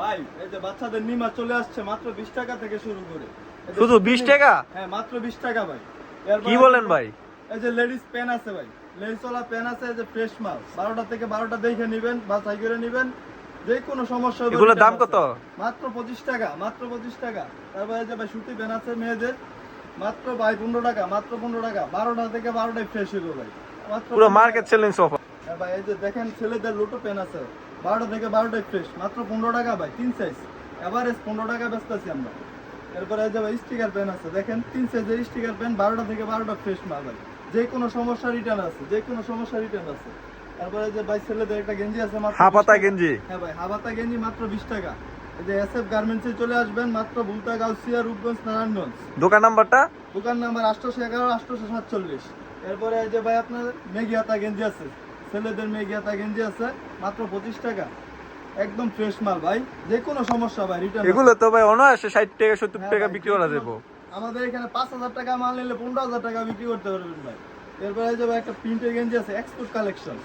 ভাই এই যে বাচ্চাদের নিমা চলে আসছে মাত্র 20 টাকা থেকে শুরু করে। শুধু 20 টাকা? হ্যাঁ মাত্র 20 টাকা ভাই। কি বলেন ভাই? এই যে লেডিস পেন আছে ভাই, লেডিসওয়ালা পেন আছে, এই যে ফ্রেশ মাল 12টা থেকে 12টা দেখে নেবেন, বাছাই করে নেবেন। যে কোনো সমস্যা হবে এগুলোর দাম কত? মাত্র 25 টাকা, মাত্র 25 টাকা। তারপরে এই যে ভাই সুতি পেন আছে মেয়েদের, মাত্র ভাই 15 টাকা, মাত্র 15 টাকা। 12টা থেকে 12টায় ফ্রেশ হইব ভাই, মাত্র পুরো মার্কেট চ্যালেঞ্জ অফার। হ্যাঁ ভাই এই যে দেখেন ছেলেদের লোটো পেন আছে 12টা থেকে 12টায় ফ্রেশ, মাত্র 15 টাকা ভাই। 3 সাইজ এভারেজ 15 টাকা বেচতেছি আমরা। এরপরে এই যে ভাই স্টিকার পেন আছে, দেখেন 3 সাইজের স্টিকার পেন, 12টা থেকে 12টা ফ্রেশ মাল ভাই। যে কোনো সমস্যা রিটার্ন আছে, যে কোনো সমস্যা রিটার্ন আছে। তারপরে এই যে ভাই ছেলেদের একটা গেঞ্জি আছে মাত্র হাফাতা গেঞ্জি। হ্যাঁ ভাই হাফাতা গেঞ্জি মাত্র 20 টাকা। এই যে এসএফ গার্মেন্টসে চলে আসবেন, মাত্র বুলতা, গাউসিয়া, রূপগঞ্জ, নারায়ণগঞ্জ। দোকান নাম্বারটা? দোকান নাম্বার 811 847। এরপরে এই যে ভাই আপনার মেগি হাতা গেঞ্জি আছে, ছেলেদের মেগি হাতা গেঞ্জি আছে মাত্র 25 টাকা। একদম ফ্রেশ মাল ভাই, যে কোনো সমস্যা ভাই রিটার্ন। এগুলো তো ভাই অনায়াসে 60 টাকা 70 টাকা বিক্রি করা যাবে। আমাদের এখানে 5000 টাকা মাল নিলে 15000 টাকা বিক্রি করতে পারবেন ভাই। এরপরে এই যে ভাই একটা প্রিন্টের গেঞ্জি আছে, এক্সপোর্ট কালেকশন,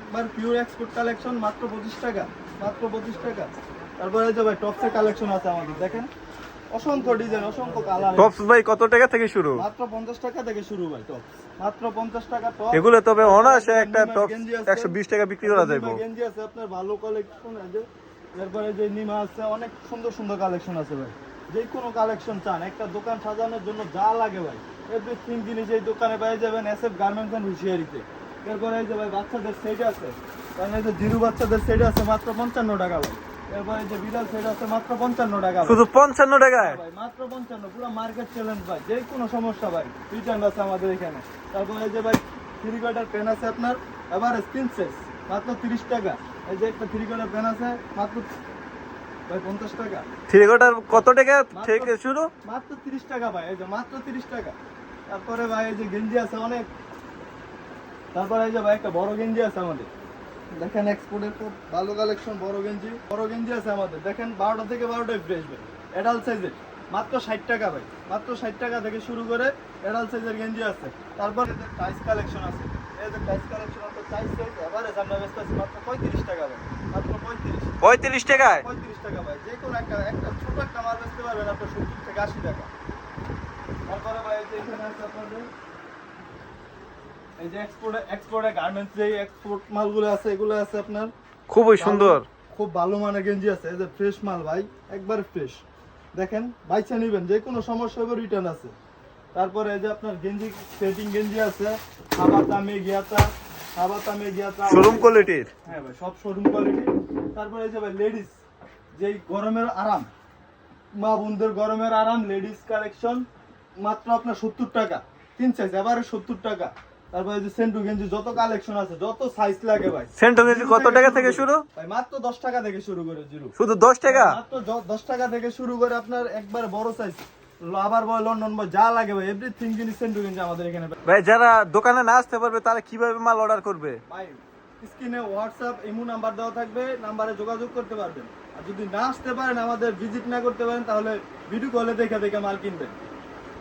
একবার পিওর এক্সপোর্ট কালেকশন, মাত্র 25 টাকা, মাত্র 25 টাকা। তারপরে এই যে ভাই টপসের কালেকশন আছে আমাদের, দেখেন অসংখ্য ডিজাইন, অসংখ্য কালার। টপস ভাই কত টাকা থেকে শুরু? মাত্র 50 টাকা থেকে শুরু ভাই টপস, মাত্র 50 টাকা টপ। এগুলো তবে অনায়াসে একটা টপস 120 টাকা বিক্রি করা যাবে। গেঞ্জি আছে আপনার ভালো কালেকশন আছে। এরপরে যে নিমা আছে, অনেক সুন্দর সুন্দর কালেকশন আছে ভাই। যে কোনো কালেকশন চান, একটা দোকান সাজানোর জন্য যা লাগে ভাই এভরিথিং জিনিস এই দোকানে পেয়ে যাবেন, এসএফ গার্মেন্টস এন্ড হুশিয়ারিতে। এরপরে এই যে ভাই বাচ্চাদের সেট আছে, কারণ এই যে জিরো বাচ্চাদের সেট আছে মাত্র 55 টাকা ভাই। এরপরে এই যে বিড়াল সেট আছে মাত্র 55 টাকা। শুধু 55 টাকায় ভাই মাত্র 55, পুরো মার্কেট চ্যালেঞ্জ ভাই। যে কোনো সমস্যা ভাই রিটার্ন আছে আমাদের এখানে। তারপরে এই যে ভাই থ্রি কোয়ার্টার পেন আছে আপনার এভারেজ 3 সাইজ, মাত্র 30 টাকা। এই যে একটা থ্রি কোয়ার্টার পেন আছে মাত্র ভাই 50 টাকা। থ্রি কোয়ার্টার কত টাকা থেকে শুরু? মাত্র 30 টাকা ভাই, এই যে মাত্র 30 টাকা। তারপরে ভাই এই যে গেঞ্জি আছে অনেক। তারপরে এই যে ভাই একটা বড় গেঞ্জি আছে আমাদের, দেখেন এক্সপোর্টের খুব ভালো কালেকশন। বড় গেঞ্জি আছে আমাদের, দেখেন 12টা থেকে 12টায় ফ্রেশ ভাই, অ্যাডাল্ট সাইজের, মাত্র 60 টাকা ভাই। মাত্র 60 টাকা থেকে শুরু করে অ্যাডাল্ট সাইজের গেঞ্জি আছে। তারপর এই যে টাইস কালেকশন আছে, এই যে টাইস কালেকশন আছে, টাইস সাইজ এভারেজ আমরা বেচতেছি মাত্র 35 টাকা ভাই, মাত্র 35 টাকায়। 35 টাকা ভাই। যে কোনো একটা ছোট একটা মাল বেচতে পারবেন আপনার 70 থেকে 80 টাকা। তারপরে ভাই এই যে এখানে আছে আপনাদের এই যে এক্সপোর্টের গার্মেন্টস, যে এক্সপোর্ট মালগুলো আছে এগুলো আছে আপনার খুবই সুন্দর, খুব ভালো মানের গেঞ্জি আছে। এই যে ফ্রেশ মাল ভাই, একবারে ফ্রেশ। দেখেন বাইচা নেবেন, যে কোনো সমস্যা হবে রিটার্ন আছে। তারপরে এই যে আপনার গেঞ্জি সেটিং গেঞ্জি আছে, হাবাতা মেগিয়াতা, শোরুম কোয়ালিটির। হ্যাঁ ভাই সব শোরুম কোয়ালিটি। তারপরে এই যে ভাই লেডিস, যেই গরমের আরাম, মা বোনদের গরমের আরাম, লেডিস কালেকশন, মাত্র আপনার 70 টাকা। 3 সাইজ এবারে 70 টাকা। তারপরে এই যে সেন্টু গেঞ্জি, যত কালেকশন আছে, যত সাইজ লাগে ভাই। সেন্টু গেঞ্জি কত টাকা থেকে শুরু? ভাই মাত্র 10 টাকা থেকে শুরু করে জিরো। শুধু 10 টাকা? মাত্র 10 টাকা থেকে শুরু করে আপনার একবার বড় সাইজ, আবার বয়, লন্ডন বয়, যা লাগে ভাই এভরিথিং জিনিস সেন্টু গেঞ্জি আমাদের এখানে। ভাই যারা দোকানে না আসতে পারবে তারা কিভাবে মাল অর্ডার করবে? ভাই স্ক্রিনে হোয়াটসঅ্যাপ ইমো নাম্বার দেওয়া থাকবে, নাম্বারে যোগাযোগ করতে পারবেন। আর যদি না আসতে পারেন, আমাদের ভিজিট না করতে পারেন, তাহলে ভিডিও কলে দেখে মাল কিনবেন।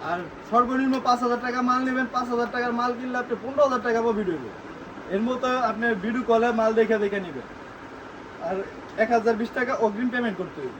আর সর্বনিম্ন 5000 টাকা মাল নেবেন, 5000 টাকার মাল কিনলে আপনি 15000 টাকা ভিডিও নেবেন। এর মতো আপনি ভিডিও কলে মাল দেখে নেবেন। আর 1020 টাকা অগ্রিম পেমেন্ট করতে হবে।